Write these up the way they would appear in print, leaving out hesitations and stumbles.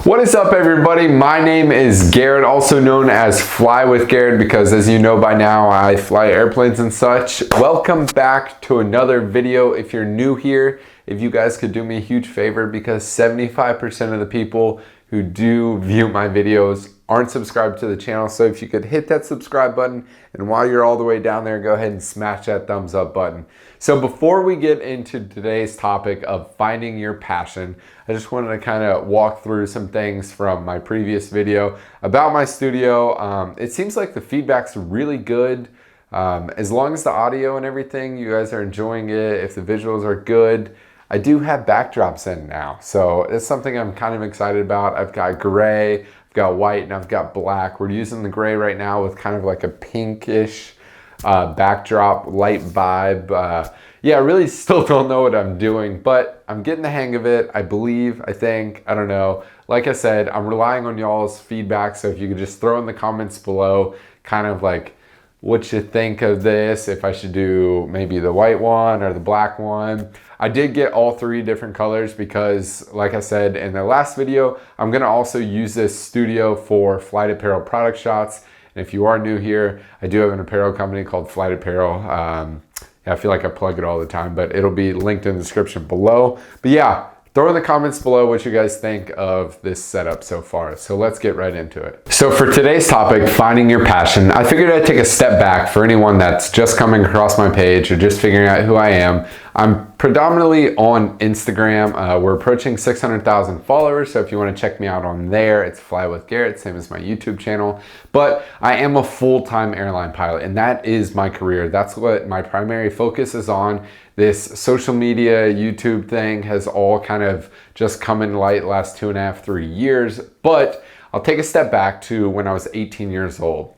What is up, everybody? My name is Garrett, also known as Fly with Garrett, because as you know by now, I fly airplanes and such. Welcome back to another video. If you're new here, if you guys could do me a huge favor, because 75% of the people who do view my videos aren't subscribed to the channel. So if you could hit that subscribe button, and while you're all the way down there, go ahead and smash that thumbs up button. So before we get into today's topic of finding your passion, I just wanted to kind of walk through some things from my previous video about my studio. It seems like the feedback's really good. As long as the audio and everything, you guys are enjoying it, if the visuals are good. I do have backdrops in now, so it's something I'm kind of excited about. I've got gray, I've got white, and I've got black. We're using the gray right now with kind of like a pinkish backdrop, light vibe. Yeah, I really still don't know what I'm doing, but I'm getting the hang of it. I believe, I think, I don't know. Like I said, I'm relying on y'all's feedback, so if you could just throw in the comments below kind of like what you think of this, if I should do maybe the white one or the black one. I did get all three different colors because, like I said in the last video, I'm gonna also use this studio for Flight Apparel product shots. And if you are new here, I do have an apparel company called Flight Apparel. I feel like I plug it all the time, but it'll be linked in the description below. But yeah, throw in the comments below what you guys think of this setup so far. So let's get right into it. So for today's topic, finding your passion, I figured I'd take a step back for anyone that's just coming across my page or just figuring out who I am. I'm predominantly on Instagram. We're approaching 600,000 followers, so if you want to check me out on there, it's Fly with Garrett, same as my YouTube channel. But I am a full-time airline pilot, and that is my career. That's what my primary focus is on. This social media, YouTube thing has all kind of just come in light the last 2.5, 3 years. But I'll take a step back to when I was 18 years old,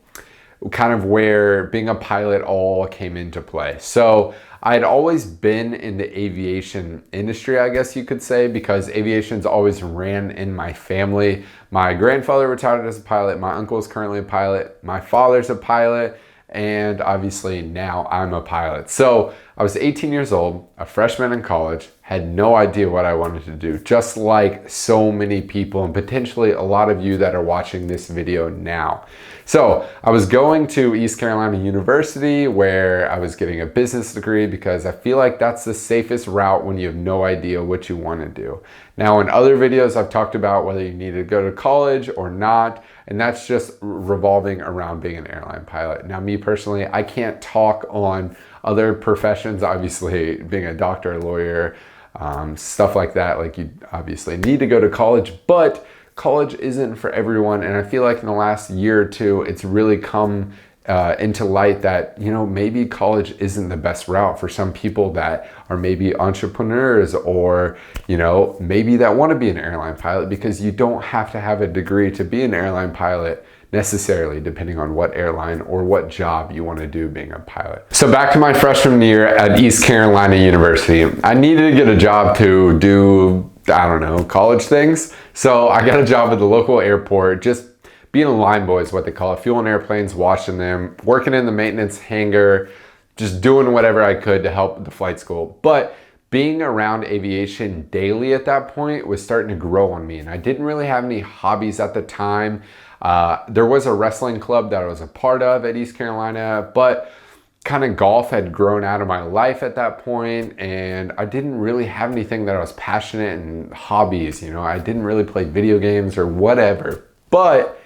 kind of where being a pilot all came into play. So I'd always been in the aviation industry, I guess you could say, because aviation's always ran in my family. My grandfather retired as a pilot, my uncle is currently a pilot, my father's a pilot, and obviously now I'm a pilot. So I was 18 years old, a freshman in college, had no idea what I wanted to do, just like so many people and potentially a lot of you that are watching this video now. So I was going to East Carolina University, where I was getting a business degree, because I feel like that's the safest route when you have no idea what you want to do. Now, in other videos, I've talked about whether you need to go to college or not, and that's just revolving around being an airline pilot. Now, me personally, I can't talk on other professions, obviously being a doctor, a lawyer, stuff like that. Like, you obviously need to go to college, but college isn't for everyone. And I feel like in the last year or two, it's really come into light that, you know, maybe college isn't the best route for some people that are maybe entrepreneurs, or, you know, maybe that want to be an airline pilot, because you don't have to have a degree to be an airline pilot necessarily, depending on what airline or what job you want to do being a pilot. So back to my freshman year at East Carolina University, I needed to get a job to do, I don't know, college things. So I got a job at the local airport, just being a line boy is what they call it, fueling airplanes, washing them, working in the maintenance hangar, just doing whatever I could to help the flight school. But being around aviation daily at that point was starting to grow on me, and I didn't really have any hobbies at the time. There was a wrestling club that I was a part of at East Carolina, but kind of golf had grown out of my life at that point, and I didn't really have anything that I was passionate in hobbies. You know, I didn't really play video games or whatever, but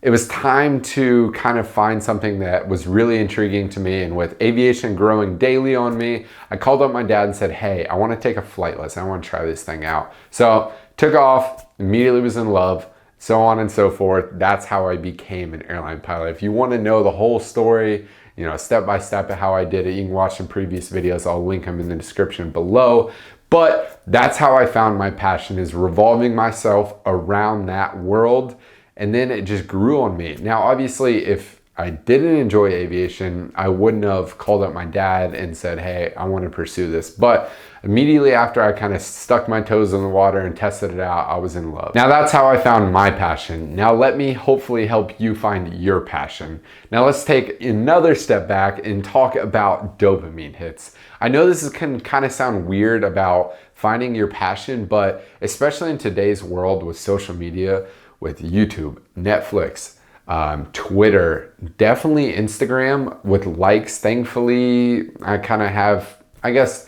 it was time to kind of find something that was really intriguing to me. And with aviation growing daily on me, I called up my dad and said, hey, I want to take a flight lesson. I want to try this thing out. So took off, immediately was in love, so on and so forth. That's how I became an airline pilot. If you want to know the whole story, you know, step by step of how I did it, you can watch some previous videos. I'll link them in the description below. But that's how I found my passion, is revolving myself around that world. And then it just grew on me. Now, obviously, if I didn't enjoy aviation, I wouldn't have called up my dad and said, hey, I want to pursue this. But immediately after I kind of stuck my toes in the water and tested it out, I was in love. Now, that's how I found my passion. Now, let me hopefully help you find your passion. Now, let's take another step back and talk about dopamine hits. I know this can kind of sound weird about finding your passion, but especially in today's world with social media, with YouTube, Netflix, Twitter, definitely Instagram with likes. Thankfully, I kind of have, I guess,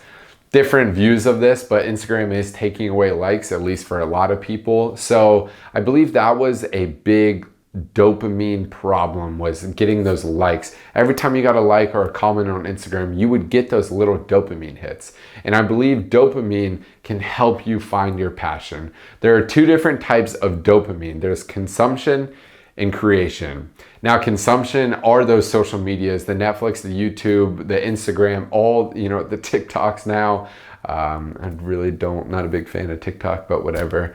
different views of this, but Instagram is taking away likes, at least for a lot of people. So I believe that was a big dopamine problem, was getting those likes. Every time you got a like or a comment on Instagram, you would get those little dopamine hits. And I believe dopamine can help you find your passion. There are two different types of dopamine. There's consumption and creation. Now, consumption are those social medias, the Netflix, the YouTube, the Instagram, all, the TikToks now. I really not a big fan of TikTok, but whatever.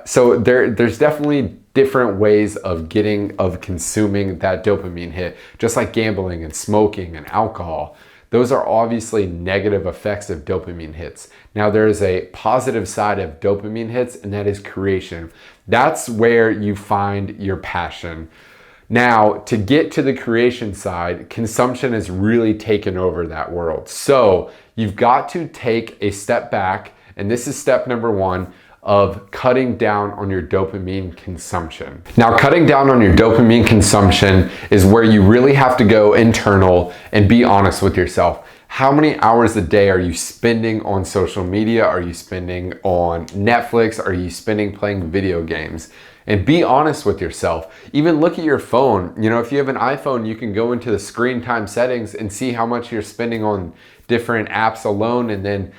So there's definitely different ways of consuming that dopamine hit, just like gambling and smoking and alcohol. Those are obviously negative effects of dopamine hits. Now, there is a positive side of dopamine hits, and that is creation. That's where you find your passion. Now, to get to the creation side, consumption has really taken over that world. So you've got to take a step back, and this is step number one of cutting down on your dopamine consumption. Now, cutting down on your dopamine consumption is where you really have to go internal and be honest with yourself. How many hours a day are you spending on social media? Are you spending on Netflix? Are you spending playing video games? And be honest with yourself. Even look at your phone. If you have an iPhone, you can go into the screen time settings and see how much you're spending on different apps alone, and then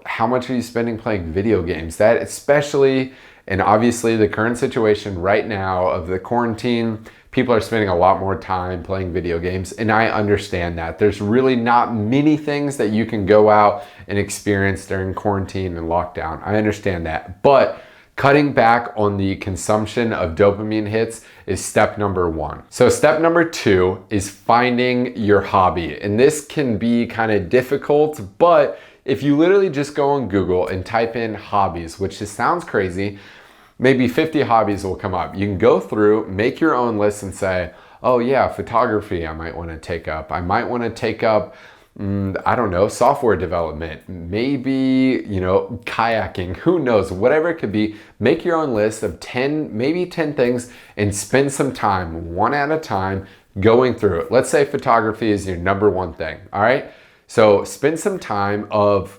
how much are you spending playing video games? That especially, and obviously the current situation right now of the quarantine, people are spending a lot more time playing video games, and I understand that. There's really not many things that you can go out and experience during quarantine and lockdown. I understand that, but cutting back on the consumption of dopamine hits is step number one. So step number two is finding your hobby. And this can be kind of difficult, but if you literally just go on Google and type in hobbies, which just sounds crazy, maybe 50 hobbies will come up. You can go through, make your own list and say, oh yeah, photography I might want to take up. I might want to take up, I don't know, software development, maybe, kayaking, who knows, whatever it could be. Make your own list of 10, maybe 10 things, and spend some time, one at a time, going through it. Let's say photography is your number one thing, all right? So spend some time of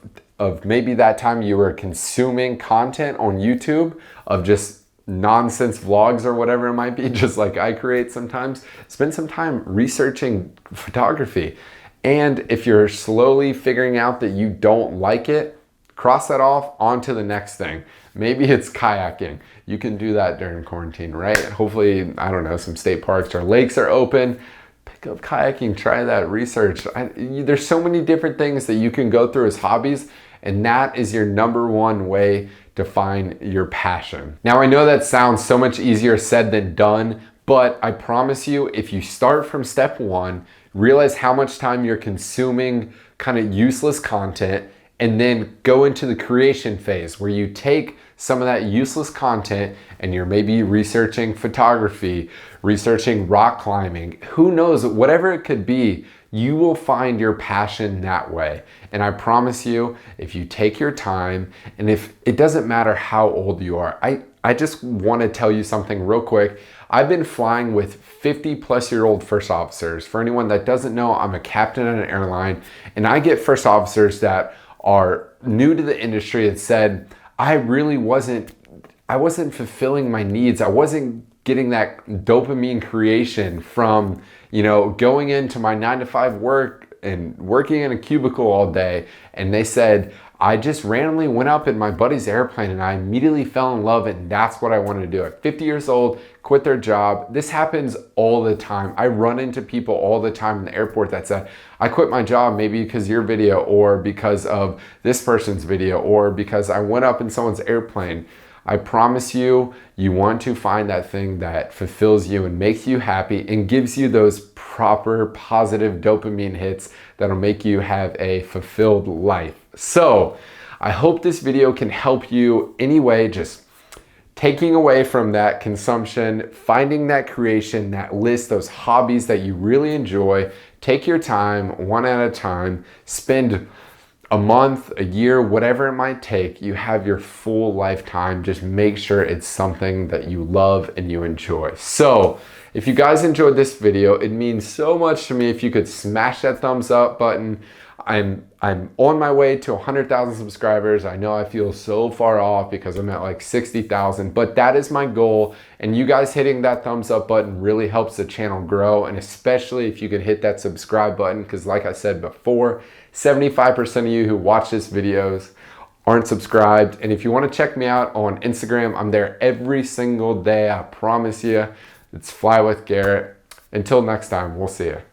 maybe that time you were consuming content on YouTube of just nonsense vlogs or whatever it might be, just like I create sometimes. Spend some time researching photography. And if you're slowly figuring out that you don't like it, cross that off, on to the next thing. Maybe it's kayaking. You can do that during quarantine, right? Hopefully, I don't know, some state parks or lakes are open. Pick up kayaking, try that, research. There's so many different things that you can go through as hobbies, and that is your number one way to find your passion. Now, I know that sounds so much easier said than done, but I promise you, if you start from step one, realize how much time you're consuming kind of useless content, and then go into the creation phase where you take some of that useless content and you're maybe researching photography, researching rock climbing, who knows, whatever it could be, you will find your passion that way. And I promise you, if you take your time, and if it doesn't matter how old you are, I just want to tell you something real quick. I've been flying with 50-plus-year-old first officers. For anyone that doesn't know, I'm a captain at an airline, and I get first officers that are new to the industry and said, I wasn't fulfilling my needs. I wasn't getting that dopamine creation from, going into my 9-to-5 work and working in a cubicle all day. And they said, I just randomly went up in my buddy's airplane and I immediately fell in love, and that's what I wanted to do. At 50 years old, quit their job. This happens all the time. I run into people all the time in the airport that said, I quit my job maybe because of your video, or because of this person's video, or because I went up in someone's airplane. I promise you, you want to find that thing that fulfills you and makes you happy and gives you those proper positive dopamine hits that'll make you have a fulfilled life. So I hope this video can help you anyway, just taking away from that consumption, finding that creation, that list, those hobbies that you really enjoy. Take your time, one at a time. Spend a month, a year, whatever it might take, you have your full lifetime. Just make sure it's something that you love and you enjoy. So if you guys enjoyed this video, it means so much to me if you could smash that thumbs up button. I'm on my way to 100,000 subscribers. I know I feel so far off because I'm at like 60,000, but that is my goal. And you guys hitting that thumbs up button really helps the channel grow. And especially if you could hit that subscribe button, because like I said before, 75% of you who watch this videos aren't subscribed. And if you want to check me out on Instagram, I'm there every single day. I promise you. It's Fly with Garrett. Until next time, we'll see you.